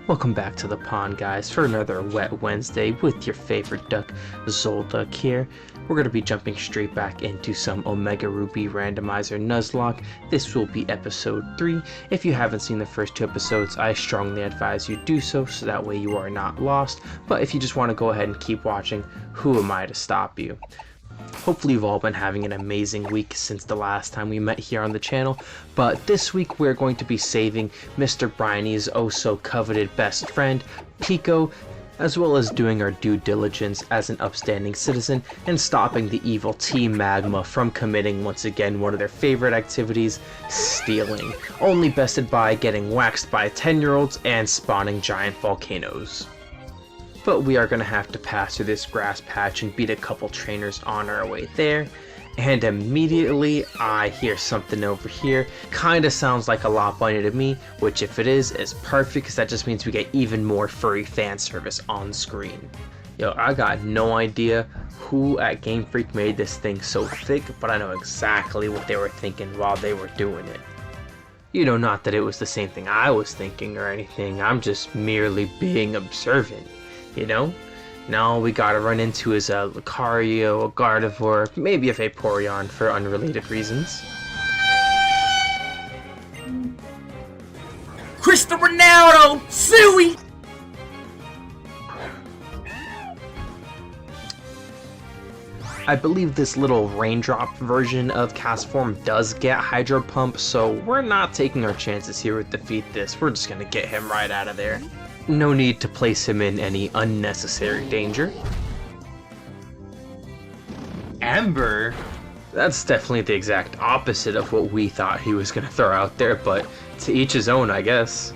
Welcome back to the pond, guys, for another Wet Wednesday with your favorite duck, Zolduck here. We're going to be jumping straight back into some Omega Ruby Randomizer Nuzlocke. This will be episode 3. If you haven't seen the first 2 episodes, I strongly advise you do so that way you are not lost. But if you just want to go ahead and keep watching, who am I to stop you? Hopefully you've all been having an amazing week since the last time we met here on the channel, but this week we're going to be saving Mr. Briney's oh-so-coveted best friend, Pico, as well as doing our due diligence as an upstanding citizen and stopping the evil Team Magma from committing once again one of their favorite activities, stealing, only bested by getting waxed by 10-year-olds and spawning giant volcanoes. But we are going to have to pass through this grass patch and beat a couple trainers on our way there. And immediately I hear something over here. Kinda sounds like a lot bunny to me, which if it is perfect because that just means we get even more furry fan service on screen. Yo, I got no idea who at Game Freak made this thing so thick, but I know exactly what they were thinking while they were doing it. You know, not that it was the same thing I was thinking or anything, I'm just merely being observant. You know? Now all we gotta run into is a Lucario, a Gardevoir, maybe a Vaporeon for unrelated reasons. Cristiano Ronaldo! Suey! I believe this little raindrop version of Castform does get Hydro Pump, so we're not taking our chances here with defeat this. We're just gonna get him right out of there. No need to place him in any unnecessary danger. Ember? That's definitely the exact opposite of what we thought he was going to throw out there, but to each his own, I guess.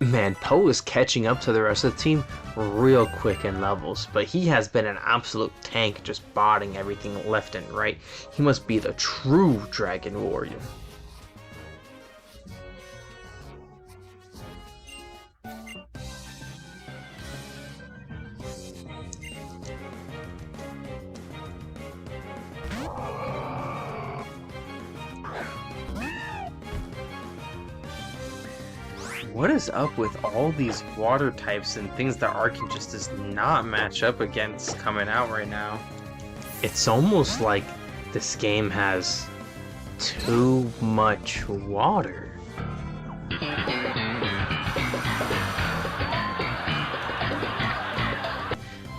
Man, Poe is catching up to the rest of the team real quick in levels, but he has been an absolute tank just botting everything left and right. He must be the true Dragon Warrior. What is up with all these water types and things that Arcan just does not match up against coming out right now? It's almost like this game has too much water.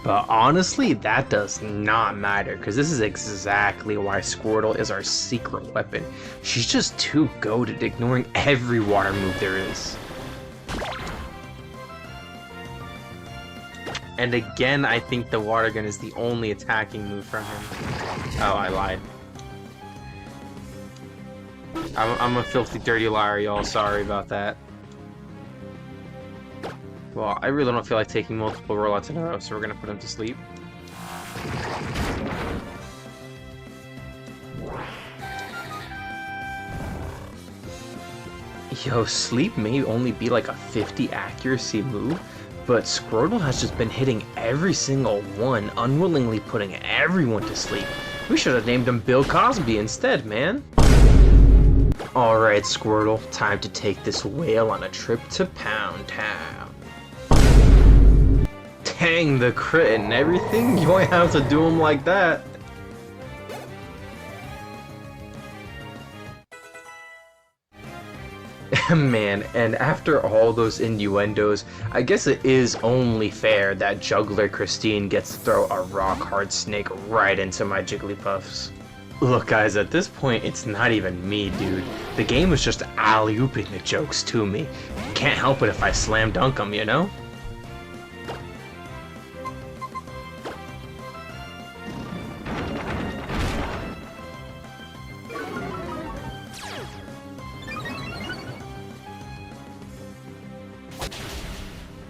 But honestly, that does not matter, because this is exactly why Squirtle is our secret weapon. She's just too goated, ignoring every water move there is. And again, I think the water gun is the only attacking move from him. Oh, I lied. I'm a filthy, dirty liar, y'all. Sorry about that. Well, I really don't feel like taking multiple rollouts in a row, so we're gonna put him to sleep. Yo, sleep may only be like a 50 accuracy move, but Squirtle has just been hitting every single one, unwillingly putting everyone to sleep. We should have named him Bill Cosby instead, man. Alright, Squirtle, time to take this whale on a trip to Pound Town. Dang, the crit and everything? You might have to do him like that. Man, and after all those innuendos, I guess it is only fair that Juggler Christine gets to throw a rock-hard snake right into my Jigglypuffs. Look guys, at this point, it's not even me, dude. The game is just alley-ooping the jokes to me. Can't help it if I slam dunk them, you know?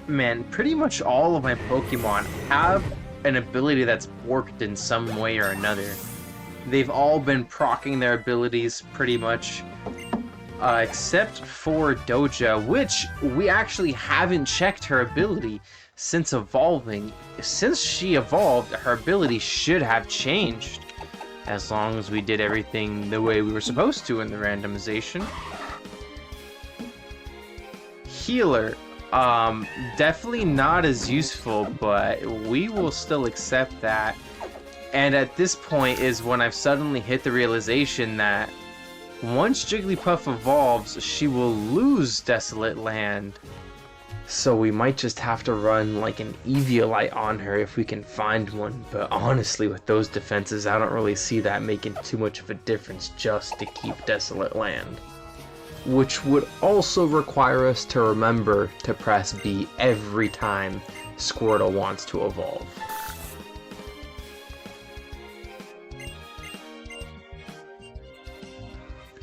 Man, pretty much all of my Pokemon have an ability that's borked in some way or another. They've all been proccing their abilities pretty much, except for Doja, which we actually haven't checked her ability since evolving. Since she evolved, her ability should have changed. as long as we did everything the way we were supposed to in the randomization. Healer, definitely not as useful, but we will still accept that. And at this point is when I've suddenly hit the realization that once Jigglypuff evolves, she will lose Desolate Land. So we might just have to run like an Eviolite on her if we can find one, but honestly with those defenses I don't really see that making too much of a difference just to keep Desolate Land. Which would also require us to remember to press B every time Squirtle wants to evolve.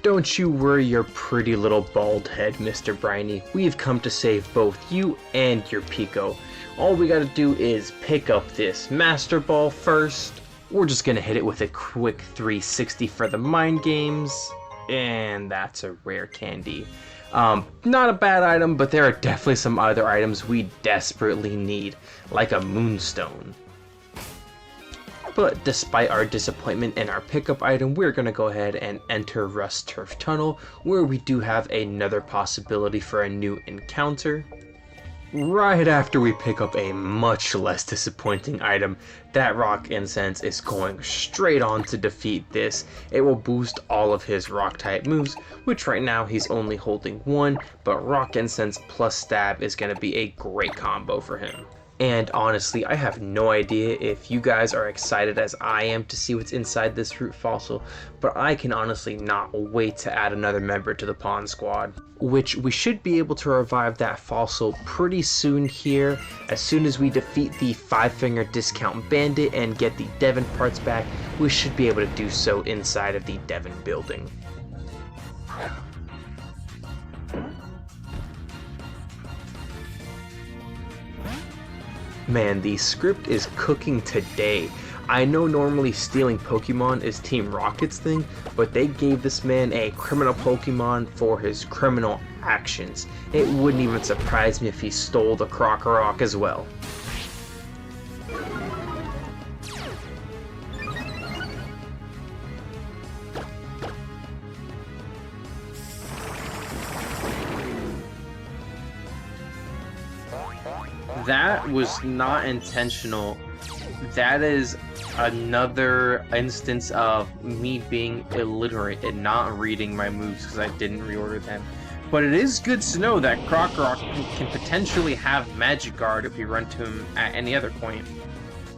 Don't you worry your pretty little bald head, Mr. Briny. We've come to save both you and your Pico. All we gotta do is pick up this Master Ball first. We're just gonna hit it with a quick 360 for the mind games. And that's a rare candy. Not a bad item, but there are definitely some other items we desperately need, like a Moonstone. But despite our disappointment in our pickup item, we're going to go ahead and enter Rust Turf Tunnel, where we do have another possibility for a new encounter. Right after we pick up a much less disappointing item, that Rock Incense is going straight on to defeat this. It will boost all of his rock type moves, which right now he's only holding one, but Rock Incense plus Stab is going to be a great combo for him. And honestly, I have no idea if you guys are excited as I am to see what's inside this fruit fossil, but I can honestly not wait to add another member to the Pawn Squad. Which we should be able to revive that fossil pretty soon here. As soon as we defeat the 5-finger discount bandit and get the Devon parts back, we should be able to do so inside of the Devon building. Man, the script is cooking today. I know normally stealing Pokemon is Team Rocket's thing, but they gave this man a criminal Pokemon for his criminal actions. It wouldn't even surprise me if he stole the Krokorok as well. That was not intentional. That is another instance of me being illiterate and not reading my moves because I didn't reorder them. But it is good to know that Krokorok can potentially have Magic Guard if we run to him at any other point.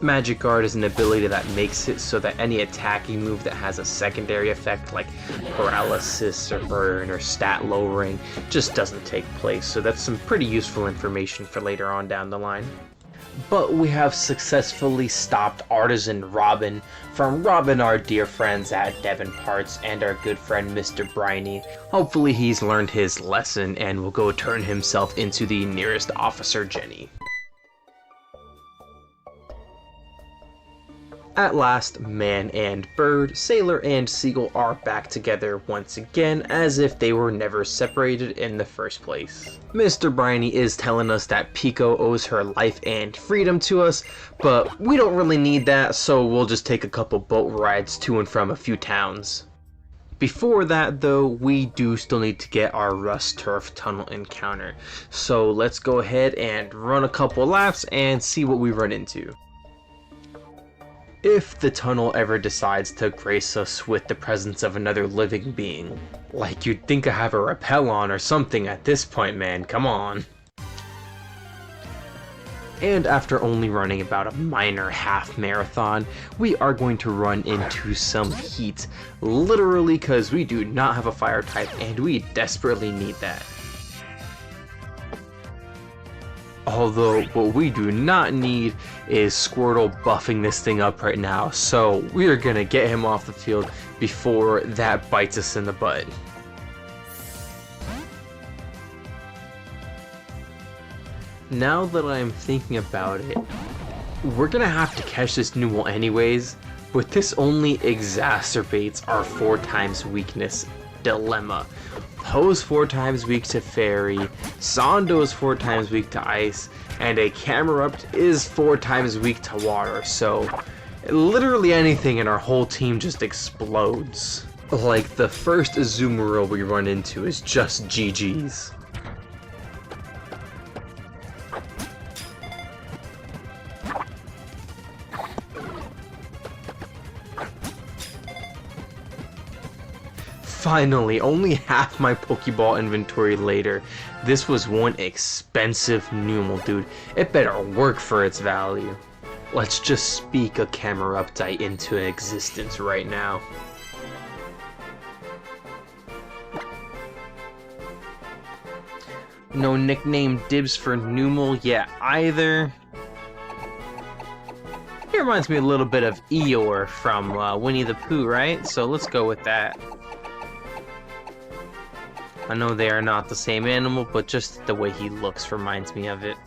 Magic Guard is an ability that makes it so that any attacking move that has a secondary effect like paralysis or burn or stat lowering just doesn't take place, so that's some pretty useful information for later on down the line. But we have successfully stopped Artisan Robin from robbing our dear friends at Devon Parts and our good friend Mr. Briny. Hopefully he's learned his lesson and will go turn himself into the nearest Officer Jenny. At last, man and bird, sailor and seagull are back together once again, as if they were never separated in the first place. Mr. Briny is telling us that Pico owes her life and freedom to us, but we don't really need that, so we'll just take a couple boat rides to and from a few towns. Before that though, we do still need to get our Rust Turf Tunnel encounter, so let's go ahead and run a couple laps and see what we run into. If the tunnel ever decides to grace us with the presence of another living being. Like you'd think I have a rappel on or something at this point, man, come on. And after only running about a minor half marathon, we are going to run into some heat. Literally, because we do not have a fire type and we desperately need that. Although, what we do not need is Squirtle buffing this thing up right now, so we are going to get him off the field before that bites us in the butt. Now that I'm thinking about it, we're going to have to catch this Newell anyways, but this only exacerbates our 4x weakness dilemma. Po's 4 times weak to Fairy, Sondo is 4 times weak to Ice, and a Camerupt is 4 times weak to Water, so Literally anything in our whole team just explodes. Like, the first Azumarill we run into is just GG's. Finally, only half my Pokeball inventory later. This was one expensive Numel, dude. It better work for its value. Let's just speak a Cameruptite into existence right now. No nickname dibs for Numel yet either. It reminds me a little bit of Eeyore from Winnie the Pooh, right? So let's go with that. I know they are not the same animal, but just the way he looks reminds me of it.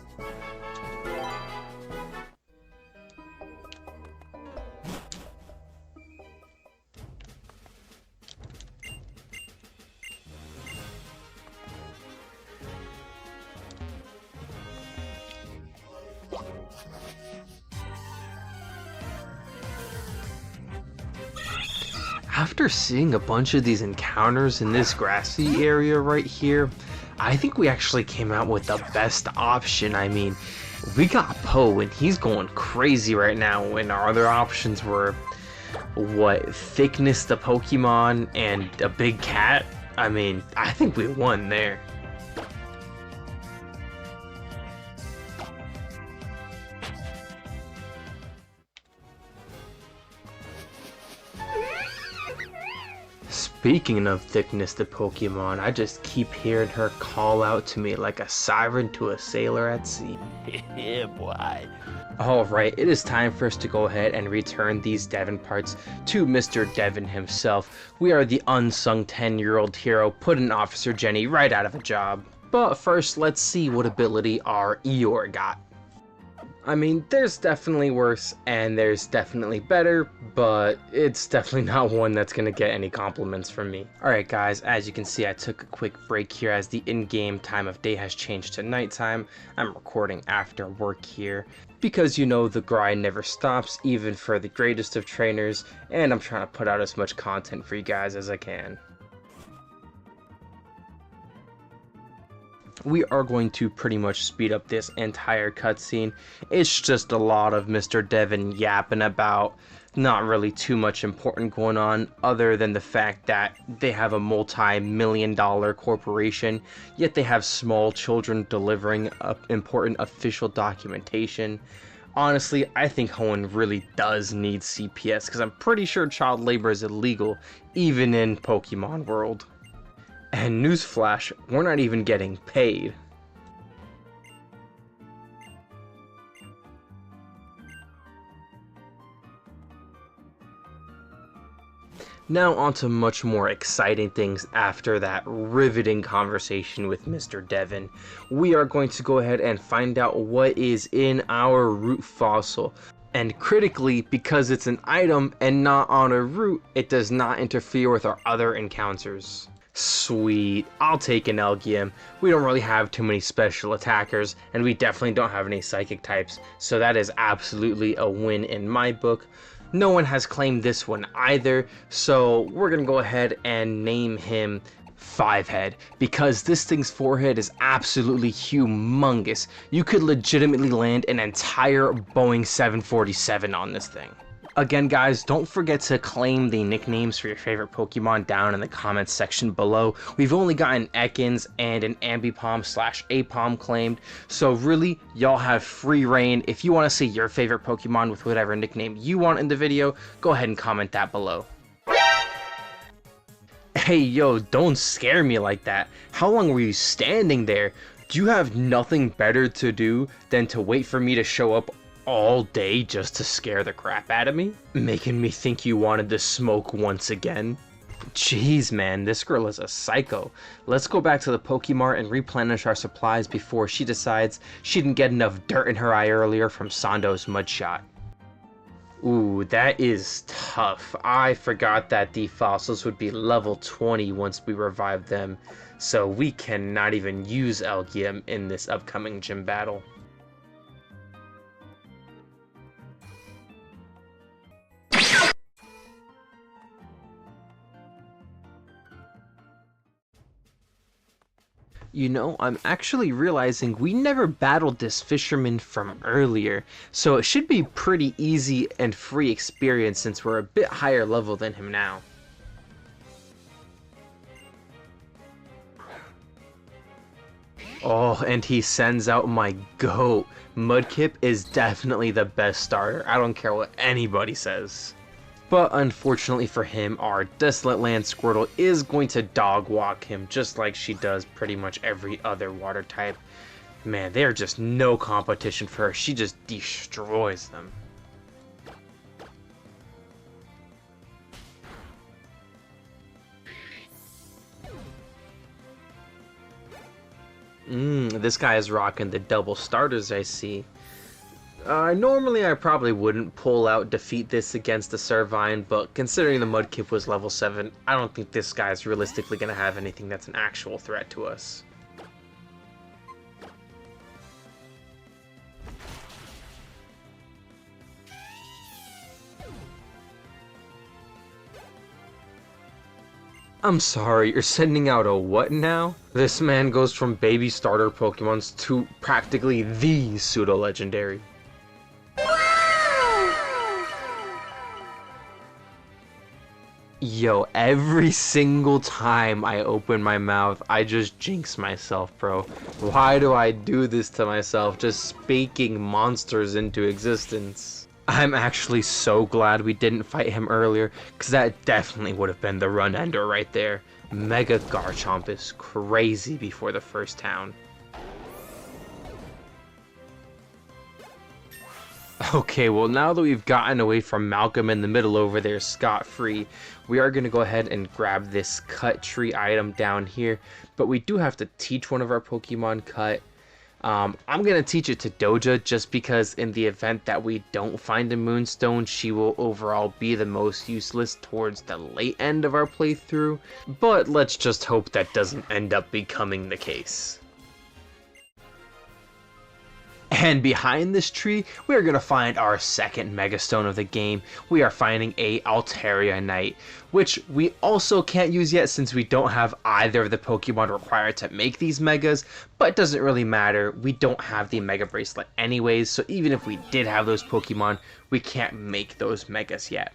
After seeing a bunch of these encounters in this grassy area right here, I think we actually came out with the best option. I mean, we got Poe and he's going crazy right now, and our other options were, what, thickness the Pokemon and a big cat? I mean, I think we won there. Speaking of thickness to Pokemon, I just keep hearing her call out to me like a siren to a sailor at sea. Yeah, boy. Alright, it is time for us to go ahead and return these Devon parts to Mr. Devon himself. We are the unsung 10-year-old hero putting Officer Jenny right out of a job. But first, let's see what ability our Eeyore got. I mean, there's definitely worse and there's definitely better, but it's definitely not one that's gonna get any compliments from me. Alright guys, as you can see, I took a quick break here as the in-game time of day has changed to nighttime. I'm recording after work here because, you know, the grind never stops, even for the greatest of trainers, and I'm trying to put out as much content for you guys as I can. We are going to pretty much speed up this entire cutscene. It's just a lot of Mr. Devon yapping about not really too much important going on, other than the fact that they have a multi-million-dollar corporation, yet they have small children delivering important official documentation. Honestly, I think Hoenn really does need CPS, because I'm pretty sure child labor is illegal, even in Pokemon World. And newsflash, we're not even getting paid. Now on to much more exciting things after that riveting conversation with Mr. Devon. We are going to go ahead and find out what is in our root fossil. And critically, because it's an item and not on a route, it does not interfere with our other encounters. Sweet, I'll take an Elgyem. We don't really have too many special attackers, and we definitely don't have any psychic types, so that is absolutely a win in my book. No one has claimed this one either, so we're gonna go ahead and name him Fivehead, because this thing's forehead is absolutely humongous. You could legitimately land an entire Boeing 747 on this thing. Again guys, don't forget to claim the nicknames for your favorite Pokemon down in the comments section below. We've only gotten Ekans and an Ambipom/Apom claimed, so really, y'all have free reign. If you want to see your favorite Pokemon with whatever nickname you want in the video, go ahead and comment that below. Hey yo, don't scare me like that. How long were you standing there? Do you have nothing better to do than to wait for me to show up all day just to scare the crap out of me? Making me think you wanted to smoke once again? Jeez man, this girl is a psycho. Let's go back to the Pokemart and replenish our supplies before she decides she didn't get enough dirt in her eye earlier from Sando's mudshot. Ooh, that is tough. I forgot that the fossils would be level 20 once we revive them, so we cannot even use Elgyem in this upcoming gym battle. You know, I'm actually realizing we never battled this fisherman from earlier, so it should be pretty easy and free experience since we're a bit higher level than him now. Oh, and he sends out my goat. Mudkip is definitely the best starter. I don't care what anybody says. But unfortunately for him, our Desolate Land Squirtle is going to dog walk him just like she does pretty much every other water type. Man, they're just no competition for her. She just destroys them. This guy is rocking the double starters, I see. Normally I probably wouldn't pull out defeat this against the Servine, but considering the Mudkip was level 7, I don't think this guy is realistically going to have anything that's an actual threat to us. I'm sorry, you're sending out a what now? This man goes from baby starter Pokemons to practically the pseudo-legendary. Yo, every single time I open my mouth, I just jinx myself, bro. Why do I do this to myself, just speaking monsters into existence? I'm actually so glad we didn't fight him earlier, because that definitely would have been the run ender right there. Mega Garchomp is crazy before the first town. Okay, well now that we've gotten away from Malcolm in the middle over there scot-free, we are going to go ahead and grab this cut tree item down here, but we do have to teach one of our Pokemon cut. I'm going to teach it to Doja just because in the event that we don't find a Moonstone, she will overall be the most useless towards the late end of our playthrough, but let's just hope that doesn't end up becoming the case. And behind this tree, we are going to find our second Megastone of the game. We are finding a Altaria Knight, which we also can't use yet since we don't have either of the Pokemon required to make these Megas, but it doesn't really matter. We don't have the Mega Bracelet anyways, so even if we did have those Pokemon, we can't make those Megas yet.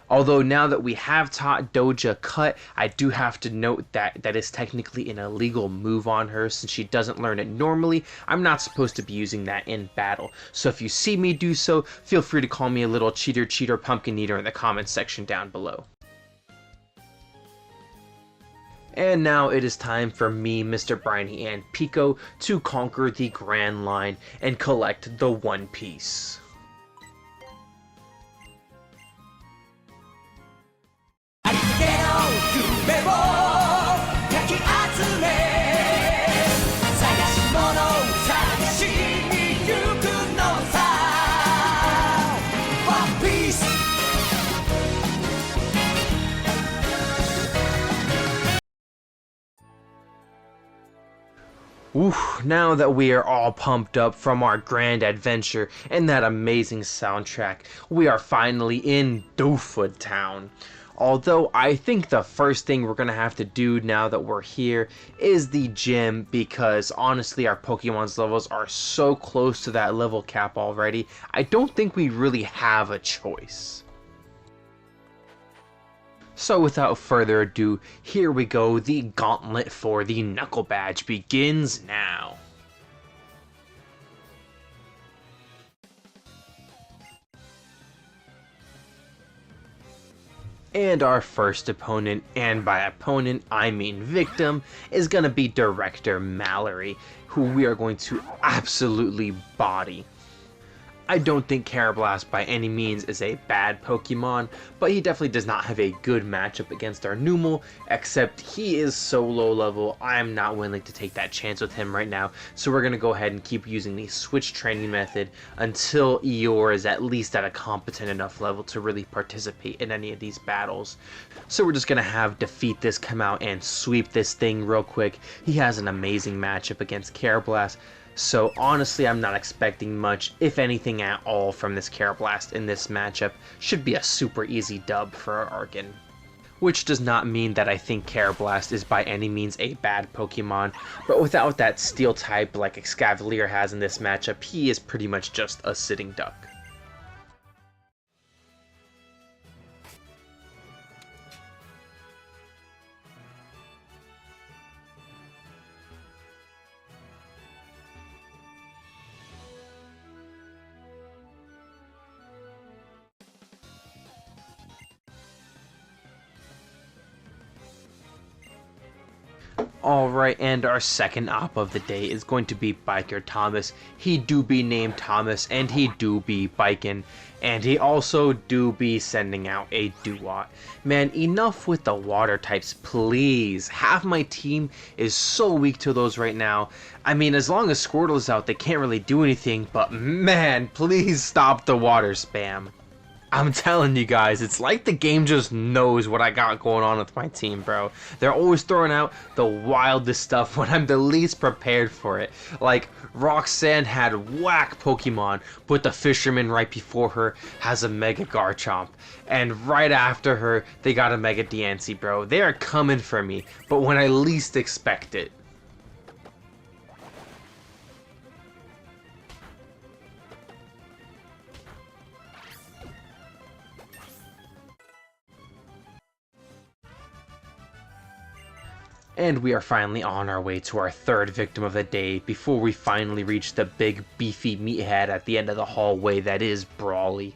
Although now that we have taught Doja Cut, I do have to note that that is technically an illegal move on her since she doesn't learn it normally. I'm not supposed to be using that in battle. So if you see me do so, feel free to call me a little cheater, pumpkin eater in the comments section down below. And now it is time for me, Mr. Briny, and Pico to conquer the Grand Line and collect the One Piece. Oof, now that we are all pumped up from our grand adventure and that amazing soundtrack, we are finally in Dofud Town. Although I think the first thing we're going to have to do now that we're here is the gym, because honestly our Pokemon's levels are so close to that level cap already, I don't think we really have a choice. So without further ado, here we go, the gauntlet for the Knuckle Badge begins now. And our first opponent, and by opponent I mean victim, is going to be Director Mallory, who we are going to absolutely body. I don't think Karrablast by any means is a bad Pokemon, but he definitely does not have a good matchup against our Numel, except he is so low level, I'm not willing to take that chance with him right now, so we're going to go ahead and keep using the switch training method until Eeyore is at least at a competent enough level to really participate in any of these battles. So we're just going to have Defeat This come out and sweep this thing real quick. He has an amazing matchup against Karrablast. So honestly, I'm not expecting much, if anything at all, from this Karrablast in this matchup. Should be a super easy dub for our Arkin. which does not mean that I think Karrablast is by any means a bad Pokemon, but without that steel type like Excavalier has in this matchup, he is pretty much just a sitting duck. Alright, and our second op of the day is going to be Biker Thomas. He do be named Thomas, and he do be biking, and he also do be sending out a Duat. Man, enough with the water types, please. Half my team is so weak to those right now. I mean, as long as Squirtle is out, they can't really do anything, but man, please stop the water spam. I'm telling you guys, it's like the game just knows what I got going on with my team, bro. They're always throwing out the wildest stuff when I'm the least prepared for it. Like, Roxanne had whack Pokemon, but the Fisherman right before her has a Mega Garchomp. And right after her, they got a Mega Diancie, bro. They are coming for me, but when I least expect it. And we are finally on our way to our third victim of the day before we finally reach the big beefy meathead at the end of the hallway that is Brawly.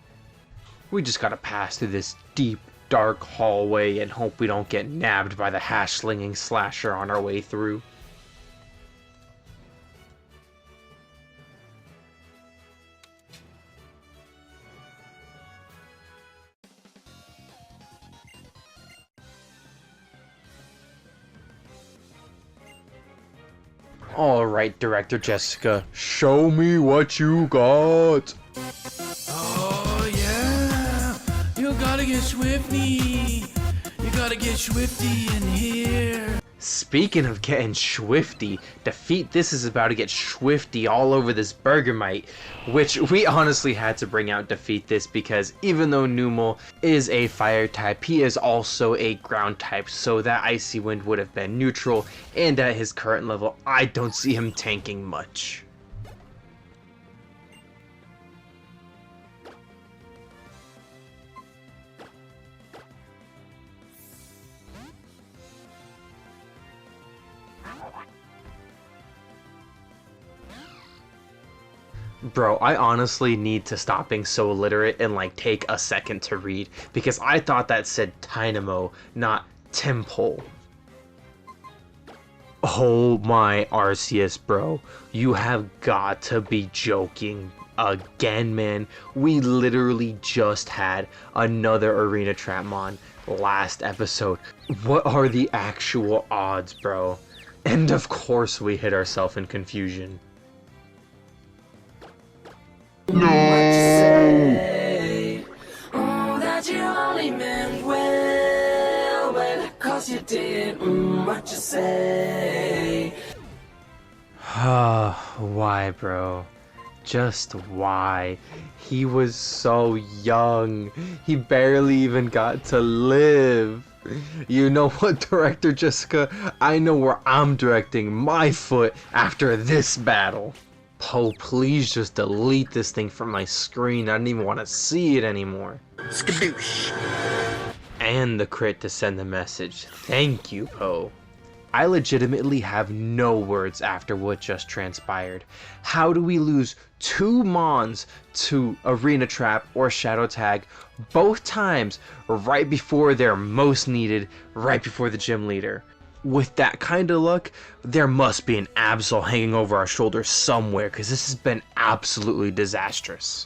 We just gotta pass through this deep, dark hallway and hope we don't get nabbed by the hash-slinging slasher on our way through. Alright, Director Jessica, show me what you got! Oh yeah, you gotta get Swifty. You gotta get Swifty in here. Speaking of getting Swifty, Defeat This is about to get Swifty all over this Bergamite, which we honestly had to bring out Defeat This because even though Numel is a fire type, he is also a ground type, so that Icy Wind would have been neutral, and at his current level, I don't see him tanking much. Bro, I honestly need to stop being so illiterate and like take a second to read because I thought that said Dynamo, not Temple. Oh my Arceus, bro. You have got to be joking again, man. We literally just had another Arena Trapmon last episode. What are the actual odds, bro? And of course we hit ourselves in confusion. No. What you say? Oh, that you only meant well, 'cause you did. What you say? Why, bro? Just why? He was so young. He barely even got to live. You know what, Director Jessica? I know where I'm directing my foot after this battle. Oh, please just delete this thing from my screen. I don't even want to see it anymore. Skadoosh. And the crit to send the message. Thank you, Poe. I legitimately have no words after what just transpired. How do we lose two Mons to Arena Trap or Shadow Tag both times right before they're most needed, right before the gym leader? With that kind of luck, there must be an Absol hanging over our shoulders somewhere, because this has been absolutely disastrous.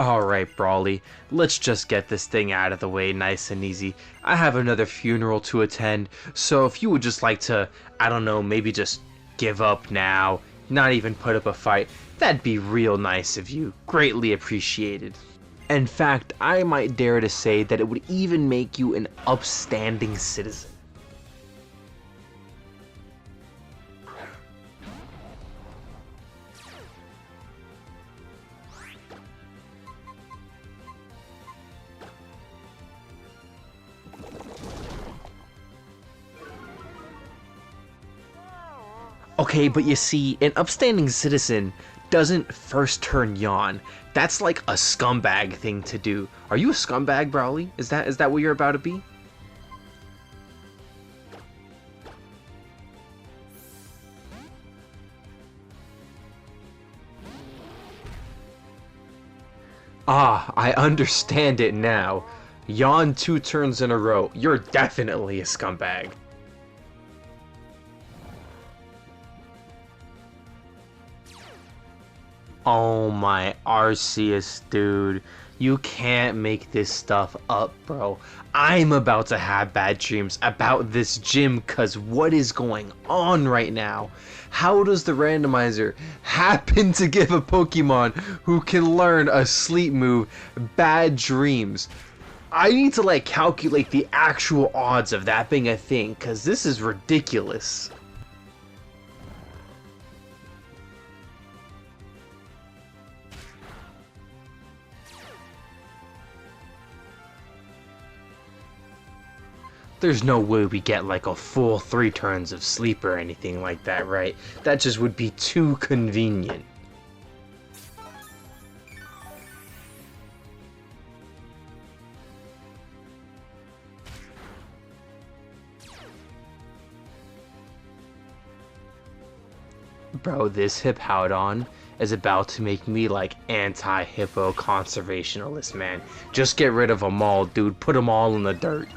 Alright, Brawly, let's just get this thing out of the way nice and easy. I have another funeral to attend, so if you would just like to, I don't know, maybe just give up now, not even put up a fight, that'd be real nice of you. Greatly appreciated. In fact, I might dare to say that it would even make you an upstanding citizen. Okay, but you see, an upstanding citizen doesn't first turn yawn. That's like a scumbag thing to do. Are you a scumbag, Brawly? Is that what you're about to be? Ah, I understand it now. Yawn 2 turns in a row. You're definitely a scumbag. Oh my Arceus, dude. You can't make this stuff up, bro. I'm about to have bad dreams about this gym cause what is going on right now? How does the randomizer happen to give a Pokemon who can learn a sleep move bad dreams? I need to like calculate the actual odds of that being a thing cause this is ridiculous. There's no way we get like a full 3 turns of sleep or anything like that, right? That just would be too convenient. Bro, this Hippowdon is about to make me like anti-hippo conservationalist, man. Just get rid of them all, dude. Put them all in the dirt.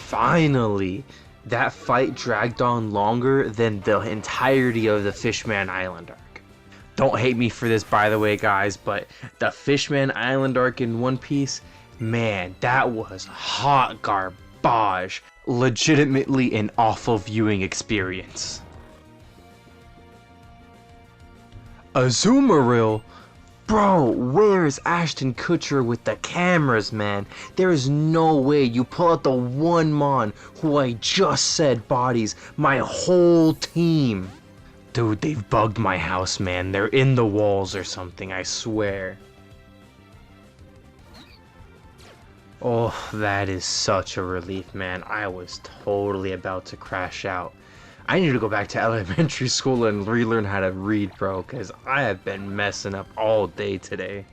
Finally! That fight dragged on longer than the entirety of the Fishman Island arc. Don't hate me for this, by the way, guys, but the Fishman Island arc in One Piece, man, that was hot garbage. Legitimately an awful viewing experience. Azumarill? Bro, where's Ashton Kutcher with the cameras, man? There is no way you pull out the one Mon who I just said bodies my whole team. Dude, they've bugged my house, man. They're in the walls or something, I swear. Oh, that is such a relief, man. I was totally about to crash out. I need to go back to elementary school and relearn how to read, bro, because I have been messing up all day today.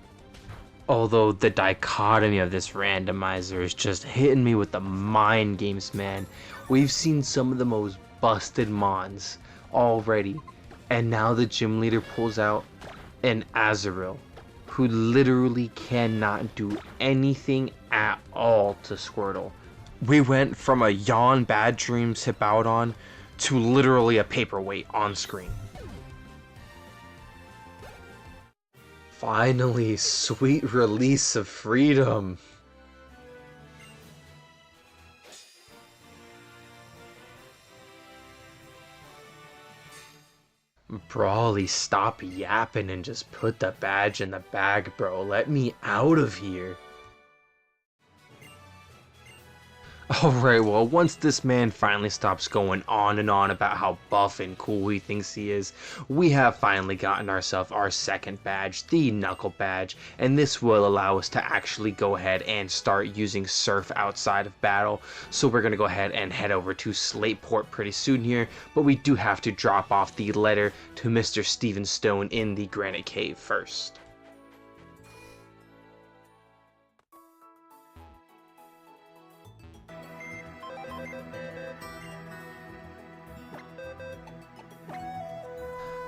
Although the dichotomy of this randomizer is just hitting me with the mind games, man. We've seen some of the most busted mons already, and now the gym leader pulls out an Azurill, who literally cannot do anything at all to Squirtle. We went from a yawn bad dreams Hippowdon to literally a paperweight on screen. Finally, sweet release of freedom. Brawly, stop yapping and just put the badge in the bag, bro. Let me out of here. Alright, well, once this man finally stops going on and on about how buff and cool he thinks he is, we have finally gotten ourselves our second badge, the Knuckle badge, and this will allow us to actually go ahead and start using Surf outside of battle. So we're going to go ahead and head over to Slateport pretty soon here, but we do have to drop off the letter to Mr. Steven Stone in the Granite Cave first.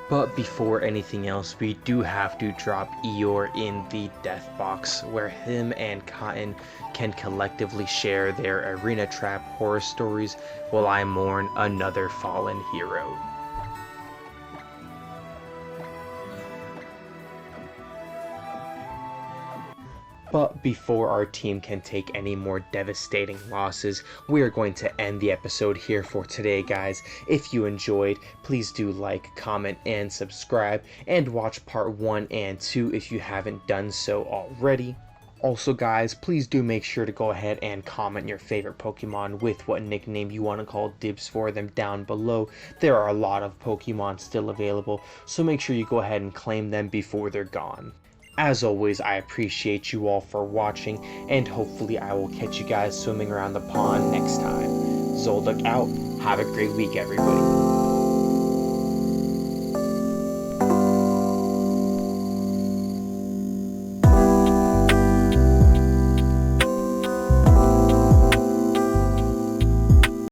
But before anything else, we do have to drop Eeyore in the Death Box, where him and Cotton can collectively share their Arena Trap horror stories while I mourn another fallen hero. But before our team can take any more devastating losses, we are going to end the episode here for today, guys. If you enjoyed, please do like, comment, and subscribe, and watch part 1 and 2 if you haven't done so already. Also, guys, please do make sure to go ahead and comment your favorite Pokemon with what nickname you want to call dibs for them down below. There are a lot of Pokemon still available, so make sure you go ahead and claim them before they're gone. As always, I appreciate you all for watching, and hopefully I will catch you guys swimming around the pond next time. Zolduck out. Have a great week, everybody.